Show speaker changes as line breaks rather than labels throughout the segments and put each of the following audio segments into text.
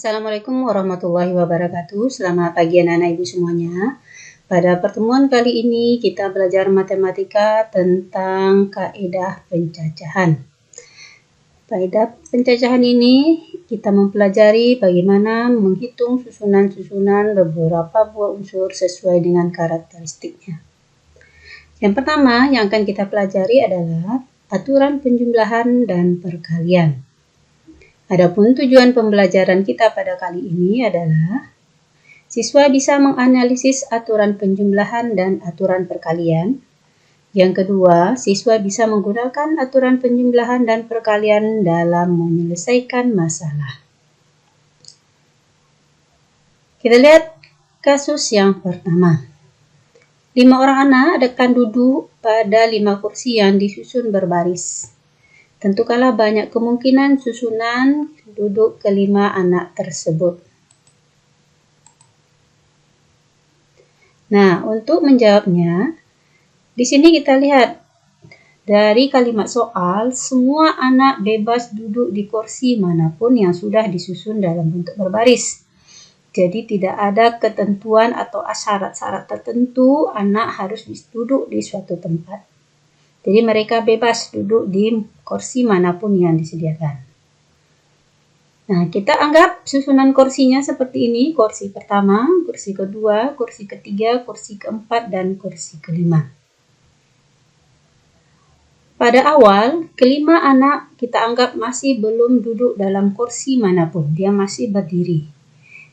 Assalamualaikum warahmatullahi wabarakatuh. Selamat pagi anak-anak ibu semuanya. Pada pertemuan kali ini kita belajar matematika tentang kaidah pencacahan. Kaidah pencacahan ini kita mempelajari bagaimana menghitung susunan-susunan beberapa buah unsur sesuai dengan karakteristiknya. Yang pertama yang akan kita pelajari adalah aturan penjumlahan dan perkalian. Adapun tujuan pembelajaran kita pada kali ini adalah siswa bisa menganalisis aturan penjumlahan dan aturan perkalian. Yang kedua, siswa bisa menggunakan aturan penjumlahan dan perkalian dalam menyelesaikan masalah. Kita lihat kasus yang pertama. 5 orang anak akan duduk pada 5 kursi yang disusun berbaris. Tentukanlah banyak kemungkinan susunan duduk kelima anak tersebut. Nah, untuk menjawabnya, di sini kita lihat dari kalimat soal, semua anak bebas duduk di kursi manapun yang sudah disusun dalam bentuk berbaris. Jadi tidak ada ketentuan atau syarat-syarat tertentu anak harus duduk di suatu tempat. Jadi mereka bebas duduk di kursi manapun yang disediakan. Nah, kita anggap susunan kursinya seperti ini. Kursi pertama, kursi kedua, kursi ketiga, kursi keempat, dan kursi kelima. Pada awal, kelima anak kita anggap masih belum duduk dalam kursi manapun. Dia masih berdiri.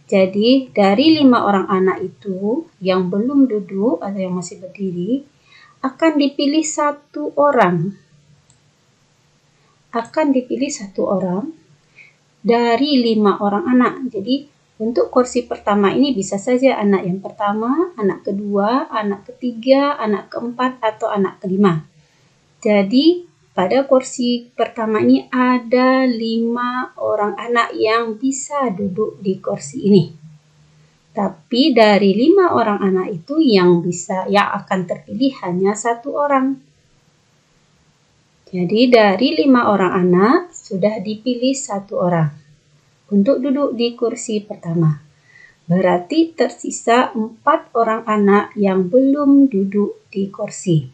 Jadi, dari 5 orang anak itu yang belum duduk atau yang masih berdiri, akan dipilih satu orang. Akan dipilih satu orang dari 5 orang anak. Jadi untuk kursi pertama ini bisa saja anak yang pertama, anak kedua, anak ketiga, anak keempat, atau anak kelima. Jadi pada kursi pertama ini ada 5 orang anak yang bisa duduk di kursi ini. Tapi dari 5 orang anak itu yang akan terpilih hanya satu orang. Jadi dari 5 orang anak sudah dipilih satu orang untuk duduk di kursi pertama. Berarti tersisa 4 orang anak yang belum duduk di kursi.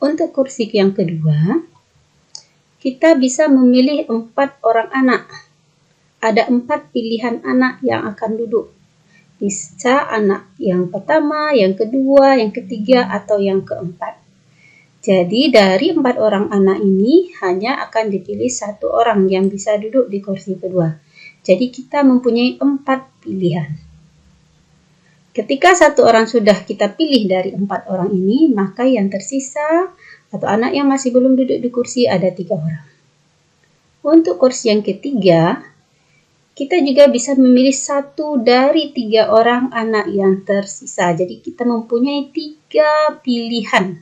Untuk kursi yang kedua, kita bisa memilih 4 orang anak. Ada 4 pilihan anak yang akan duduk. Bisa anak yang pertama, yang kedua, yang ketiga, atau yang keempat. Jadi dari 4 orang anak ini hanya akan dipilih satu orang yang bisa duduk di kursi kedua. Jadi kita mempunyai 4 pilihan. Ketika satu orang sudah kita pilih dari 4 orang ini, maka yang tersisa atau anak yang masih belum duduk di kursi ada 3 orang. Untuk kursi yang ketiga, kita juga bisa memilih satu dari 3 orang anak yang tersisa. Jadi kita mempunyai 3 pilihan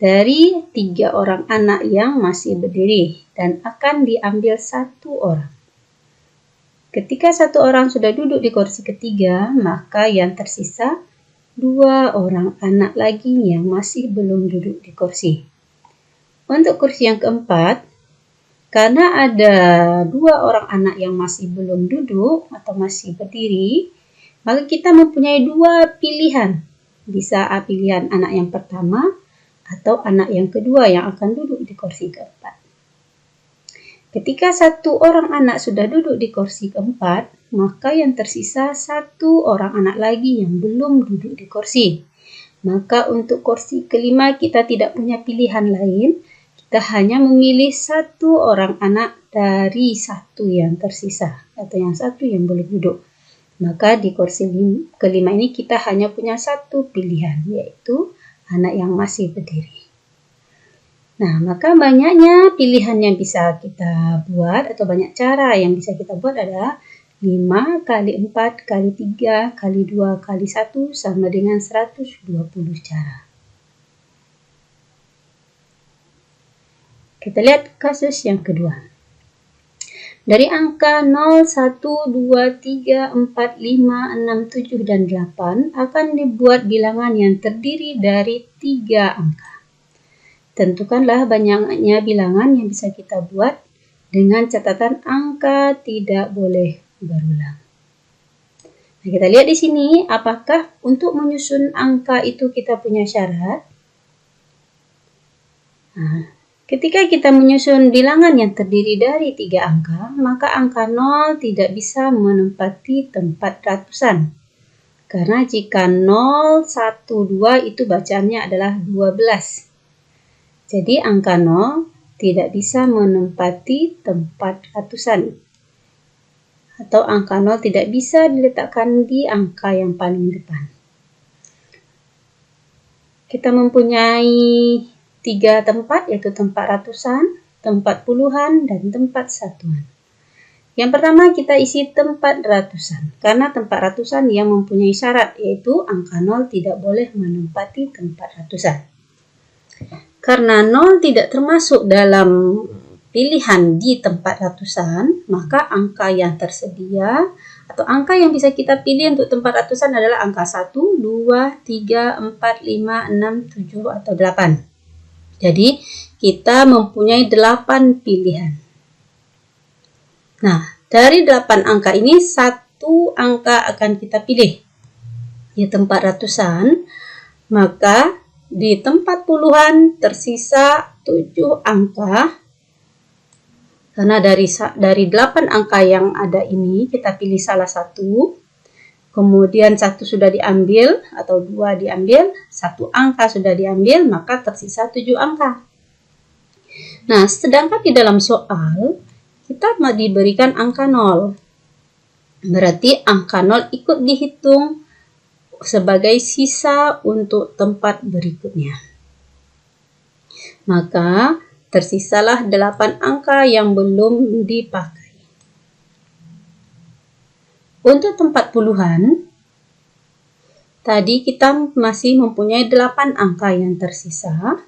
dari 3 orang anak yang masih berdiri dan akan diambil satu orang. Ketika satu orang sudah duduk di kursi ketiga, maka yang tersisa 2 orang anak lagi yang masih belum duduk di kursi. Untuk kursi yang keempat, karena ada 2 orang anak yang masih belum duduk atau masih berdiri, maka kita mempunyai 2 pilihan. Bisa pilihan anak yang pertama atau anak yang kedua yang akan duduk di kursi keempat. Ketika satu orang anak sudah duduk di kursi keempat, maka yang tersisa 1 orang anak lagi yang belum duduk di kursi. Maka untuk kursi kelima kita tidak punya pilihan lain. Kita hanya memilih 1 orang anak dari 1 yang tersisa atau yang 1 yang belum duduk. Maka di kursi kelima ini kita hanya punya 1 pilihan, yaitu anak yang masih berdiri. Nah, maka banyaknya pilihan yang bisa kita buat atau banyak cara yang bisa kita buat adalah 5 kali 4 kali 3 kali 2 kali 1 sama dengan 120 cara. Kita lihat kasus yang kedua. Dari angka 0, 1, 2, 3, 4, 5, 6, 7, dan 8 akan dibuat bilangan yang terdiri dari 3 angka. Tentukanlah banyaknya bilangan yang bisa kita buat dengan catatan angka tidak boleh berulang. Nah, kita lihat di sini, apakah untuk menyusun angka itu kita punya syarat? Nah, ketika kita menyusun bilangan yang terdiri dari 3 angka, maka angka 0 tidak bisa menempati tempat ratusan. Karena jika 0, 1, 2 itu bacaannya adalah 12. Jadi angka 0 tidak bisa menempati tempat ratusan. Atau angka 0 tidak bisa diletakkan di angka yang paling depan. Kita mempunyai 3 tempat, yaitu tempat ratusan, tempat puluhan, dan tempat satuan. Yang pertama kita isi tempat ratusan, karena tempat ratusan yang mempunyai syarat, yaitu angka 0 tidak boleh menempati tempat ratusan. Karena 0 tidak termasuk dalam pilihan di tempat ratusan, maka angka yang tersedia atau angka yang bisa kita pilih untuk tempat ratusan adalah angka 1, 2, 3, 4, 5, 6, 7, atau 8. Jadi kita mempunyai 8 pilihan. Nah, dari 8 angka ini, 1 angka akan kita pilih di tempat ratusan, maka di tempat puluhan tersisa 7 angka. Karena dari 8 angka yang ada ini, kita pilih salah satu, kemudian 1 sudah diambil atau 2 diambil, 1 angka sudah diambil, maka tersisa 7 angka. Nah, sedangkan di dalam soal, kita diberikan angka 0. Berarti angka 0 ikut dihitung sebagai sisa untuk tempat berikutnya. Maka tersisalah 8 angka yang belum dipakai. Untuk tempat puluhan, tadi kita masih mempunyai 8 angka yang tersisa.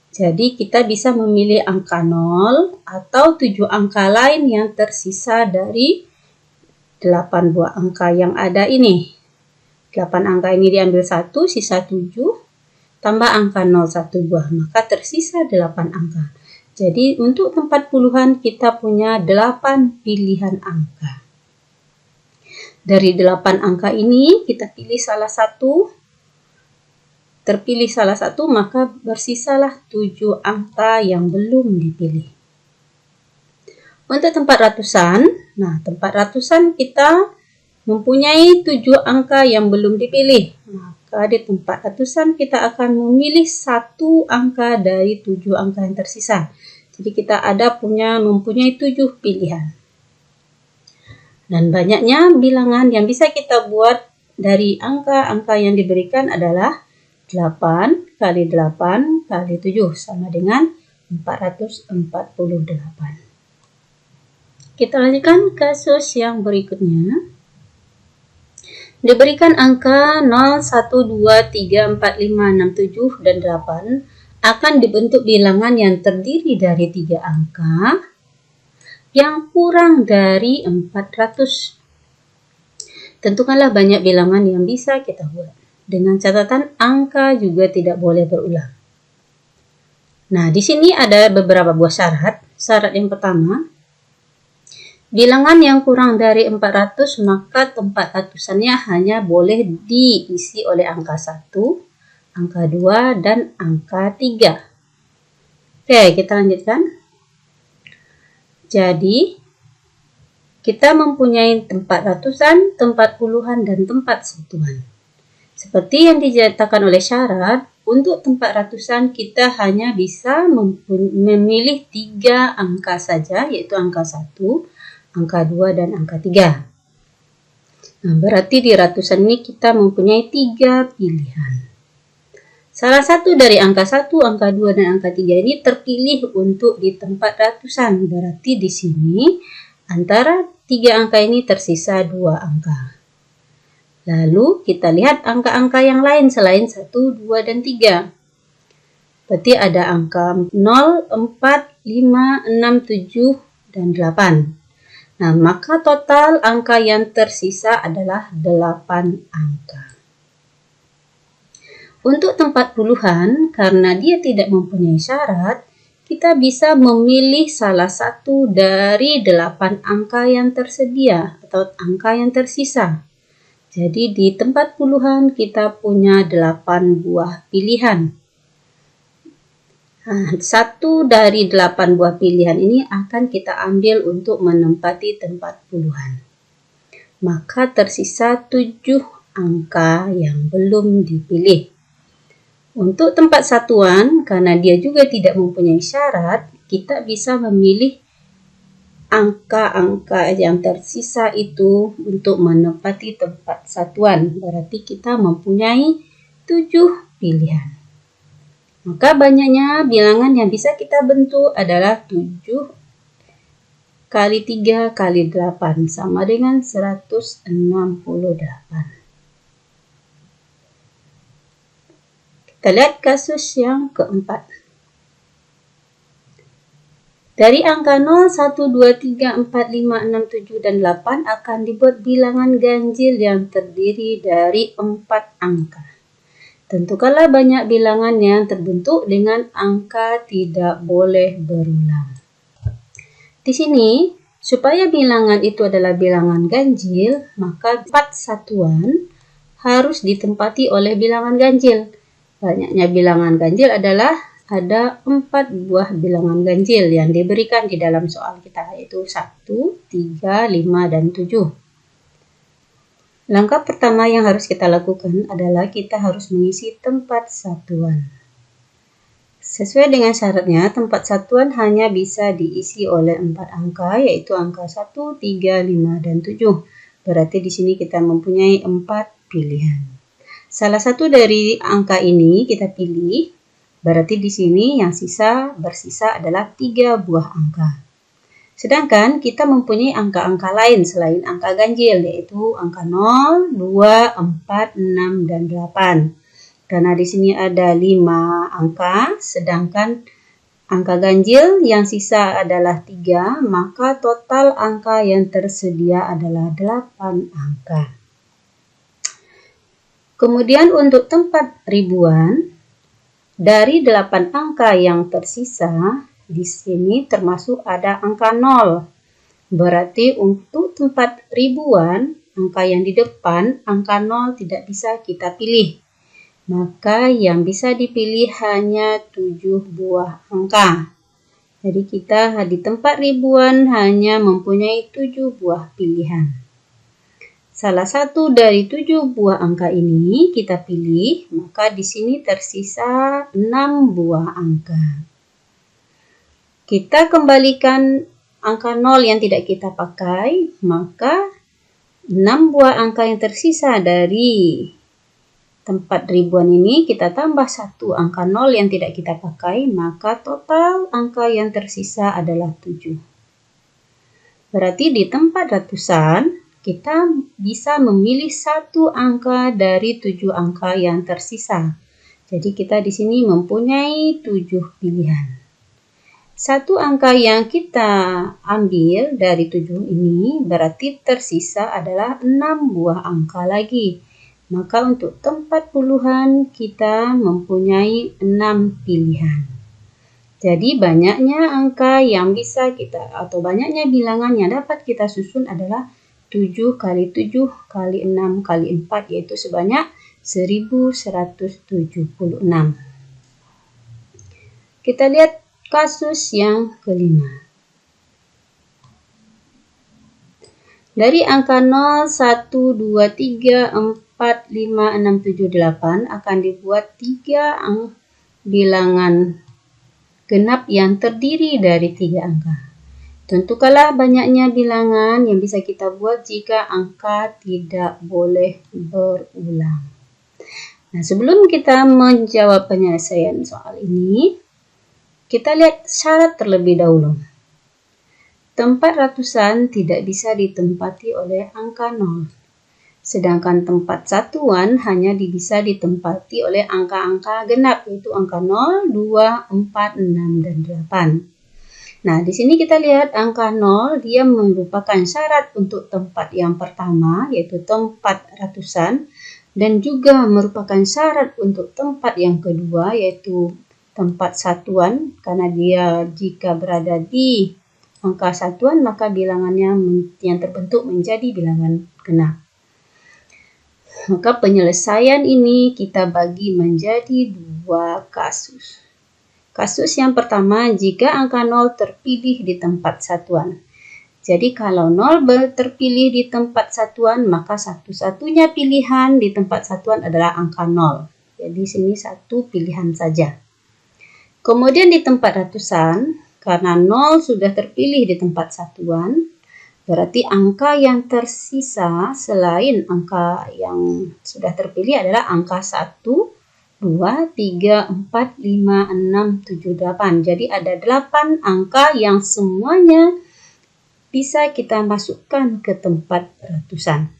Jadi kita bisa memilih angka 0 atau 7 angka lain yang tersisa dari 8 buah angka yang ada ini. 8 angka ini diambil 1, sisa 7, tambah angka 0 1 buah, maka tersisa 8 angka. Jadi untuk tempat puluhan kita punya 8 pilihan angka. Dari 8 angka ini kita pilih salah satu. Terpilih salah satu, maka bersisalah 7 angka yang belum dipilih. Untuk tempat ratusan, nah tempat ratusan kita mempunyai 7 angka yang belum dipilih. Maka di tempat ratusan kita akan memilih 1 angka dari 7 angka yang tersisa. Jadi kita mempunyai 7 pilihan. Dan banyaknya bilangan yang bisa kita buat dari angka-angka yang diberikan adalah 8 kali 8 kali 7 sama dengan 448. Kita lanjutkan kasus yang berikutnya. Diberikan angka 0, 1, 2, 3, 4, 5, 6, 7, dan 8 akan dibentuk bilangan yang terdiri dari 3 angka yang kurang dari 400. Tentukanlah banyak bilangan yang bisa kita buat. Dengan catatan angka juga tidak boleh berulang. Nah, di sini ada beberapa buah syarat. Syarat yang pertama, bilangan yang kurang dari 400 maka tempat ratusannya hanya boleh diisi oleh angka 1, angka 2, dan angka 3. Oke, kita lanjutkan. Jadi, kita mempunyai tempat ratusan, tempat puluhan, dan tempat satuan. Seperti yang dinyatakan oleh syarat, untuk tempat ratusan kita hanya bisa memilih 3 angka saja, yaitu angka 1, angka 2, dan angka 3. Nah, berarti di ratusan ini kita mempunyai 3 pilihan. Salah satu dari angka 1, angka 2, dan angka 3 ini terpilih untuk di tempat ratusan. Berarti di sini antara 3 angka ini tersisa 2 angka. Lalu kita lihat angka-angka yang lain selain 1, 2, dan 3. Berarti ada angka 0, 4, 5, 6, 7, dan 8. Nah, maka total angka yang tersisa adalah 8 angka. Untuk tempat puluhan, karena dia tidak mempunyai syarat, kita bisa memilih salah satu dari 8 angka yang tersedia atau angka yang tersisa. Jadi di tempat puluhan kita punya 8 buah pilihan. Satu dari 8 buah pilihan ini akan kita ambil untuk menempati tempat puluhan. Maka tersisa 7 angka yang belum dipilih. Untuk tempat satuan, karena dia juga tidak mempunyai syarat, kita bisa memilih angka-angka yang tersisa itu untuk menempati tempat satuan. Berarti kita mempunyai 7 pilihan. Maka banyaknya bilangan yang bisa kita bentuk adalah 7 kali 3 kali 8 sama dengan 168. Kita lihat kasus yang keempat. Dari angka 0, 1, 2, 3, 4, 5, 6, 7, dan 8 akan dibuat bilangan ganjil yang terdiri dari 4 angka. Tentukanlah banyak bilangan yang terbentuk dengan angka tidak boleh berulang. Di sini, supaya bilangan itu adalah bilangan ganjil, maka 4 satuan harus ditempati oleh bilangan ganjil. Banyaknya bilangan ganjil adalah ada 4 buah bilangan ganjil yang diberikan di dalam soal kita, yaitu 1, 3, 5, dan 7. Langkah pertama yang harus kita lakukan adalah kita harus mengisi tempat satuan. Sesuai dengan syaratnya, tempat satuan hanya bisa diisi oleh 4 angka, yaitu angka 1, 3, 5, dan 7. Berarti di sini kita mempunyai 4 pilihan. Salah satu dari angka ini kita pilih, berarti di sini yang bersisa adalah 3 buah angka. Sedangkan kita mempunyai angka-angka lain selain angka ganjil, yaitu angka 0, 2, 4, 6, dan 8. Karena di sini ada 5 angka, sedangkan angka ganjil yang sisa adalah 3, maka total angka yang tersedia adalah 8 angka. Kemudian untuk tempat ribuan, dari 8 angka yang tersisa, di sini termasuk ada angka 0. Berarti untuk tempat ribuan, angka yang di depan, angka 0 tidak bisa kita pilih. Maka yang bisa dipilih hanya 7 buah angka. Jadi kita di tempat ribuan hanya mempunyai 7 buah pilihan. Salah satu dari 7 buah angka ini kita pilih, maka di sini tersisa 6 buah angka. Kita kembalikan angka 0 yang tidak kita pakai, maka 6 buah angka yang tersisa dari tempat ribuan ini kita tambah 1 angka 0 yang tidak kita pakai, maka total angka yang tersisa adalah 7. Berarti di tempat ratusan, kita bisa memilih 1 angka dari 7 angka yang tersisa. Jadi kita di sini mempunyai 7 pilihan. 1 angka yang kita ambil dari 7 ini berarti tersisa adalah 6 buah angka lagi. Maka untuk tempat puluhan kita mempunyai 6 pilihan. Jadi banyaknya angka yang bisa kita atau banyaknya bilangan yang dapat kita susun adalah 7 kali 7 kali 6 kali 4, yaitu sebanyak 1176. Kita lihat kasus yang kelima. Dari angka 0, 1, 2, 3, 4, 5, 6, 7, 8 akan dibuat 3 bilangan genap yang terdiri dari 3 angka. Tentukanlah banyaknya bilangan yang bisa kita buat jika angka tidak boleh berulang. Nah, sebelum kita menjawab penyelesaian soal ini, kita lihat syarat terlebih dahulu. Tempat ratusan tidak bisa ditempati oleh angka 0. Sedangkan tempat satuan hanya bisa ditempati oleh angka-angka genap, yaitu angka 0, 2, 4, 6, dan 8. Nah, di sini kita lihat angka 0, dia merupakan syarat untuk tempat yang pertama, yaitu tempat ratusan, dan juga merupakan syarat untuk tempat yang kedua, yaitu tempat satuan, karena dia jika berada di angka satuan maka bilangannya yang terbentuk menjadi bilangan genap. Maka penyelesaian ini kita bagi menjadi dua kasus. Kasus yang pertama, jika angka 0 terpilih di tempat satuan. Jadi kalau 0 terpilih di tempat satuan, maka satu-satunya pilihan di tempat satuan adalah angka 0. Jadi sini satu pilihan saja. Kemudian di tempat ratusan, karena 0 sudah terpilih di tempat satuan, berarti angka yang tersisa selain angka yang sudah terpilih adalah angka 1, 2, 3, 4, 5, 6, 7, 8. Jadi ada 8 angka yang semuanya bisa kita masukkan ke tempat ratusan.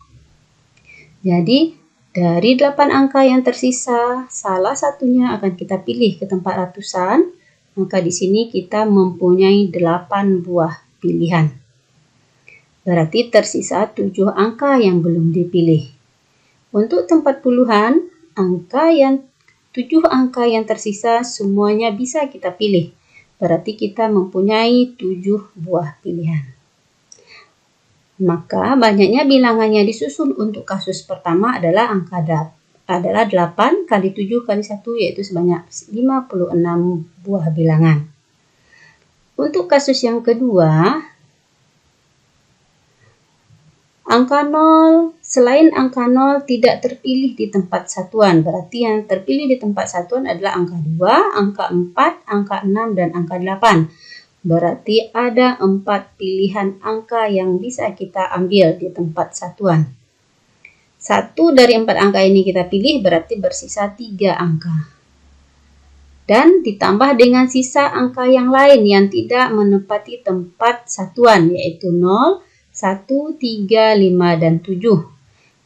Jadi dari 8 angka yang tersisa, salah satunya akan kita pilih ke tempat ratusan. Maka di sini kita mempunyai 8 buah pilihan. Berarti tersisa 7 angka yang belum dipilih. Untuk tempat puluhan, 7 angka yang tersisa semuanya bisa kita pilih. Berarti kita mempunyai 7 buah pilihan. Maka banyaknya bilangan yang disusun untuk kasus pertama adalah 8 kali 7 kali 1, yaitu sebanyak 56 buah bilangan. Untuk kasus yang kedua, selain angka 0 tidak terpilih di tempat satuan. Berarti yang terpilih di tempat satuan adalah angka 2, angka 4, angka 6, dan angka 8. Berarti ada 4 pilihan angka yang bisa kita ambil di tempat satuan. 1 dari 4 angka ini kita pilih, berarti bersisa 3 angka. Dan ditambah dengan sisa angka yang lain yang tidak menempati tempat satuan, yaitu 0, 1, 3, 5, dan 7.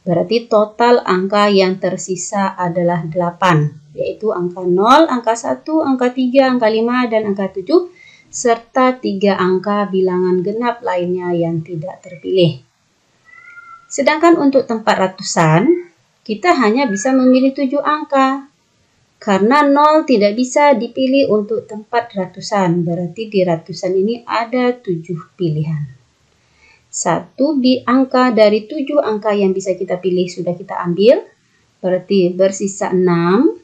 Berarti total angka yang tersisa adalah 8, yaitu angka 0, angka 1, angka 3, angka 5, dan angka 7, serta 3 angka bilangan genap lainnya yang tidak terpilih. Sedangkan untuk tempat ratusan, kita hanya bisa memilih 7 angka. Karena 0 tidak bisa dipilih untuk tempat ratusan, berarti di ratusan ini ada 7 pilihan. 1 angka dari 7 angka yang bisa kita pilih sudah kita ambil, berarti bersisa 6.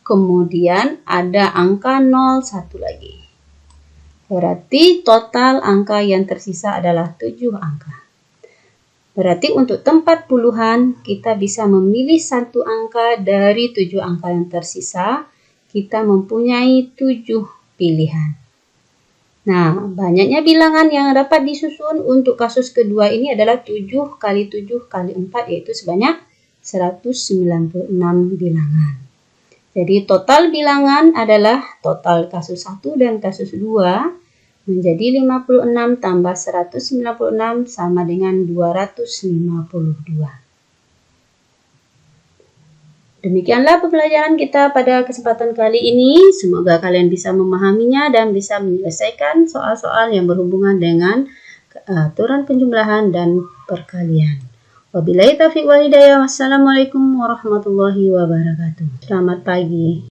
Kemudian ada angka 0, 1 lagi. Berarti total angka yang tersisa adalah 7 angka. Berarti untuk tempat puluhan, kita bisa memilih 1 angka dari 7 angka yang tersisa. Kita mempunyai 7 pilihan. Nah, banyaknya bilangan yang dapat disusun untuk kasus kedua ini adalah 7 kali 7 kali 4, yaitu sebanyak 196 bilangan. Jadi total bilangan adalah total kasus 1 dan kasus 2 menjadi 56 tambah 196 sama dengan 252. Demikianlah pembelajaran kita pada kesempatan kali ini. Semoga kalian bisa memahaminya dan bisa menyelesaikan soal-soal yang berhubungan dengan aturan penjumlahan dan perkalian. Wabillahi taufiq wal hidayah. Wassalamualaikum warahmatullahi wabarakatuh. Selamat pagi.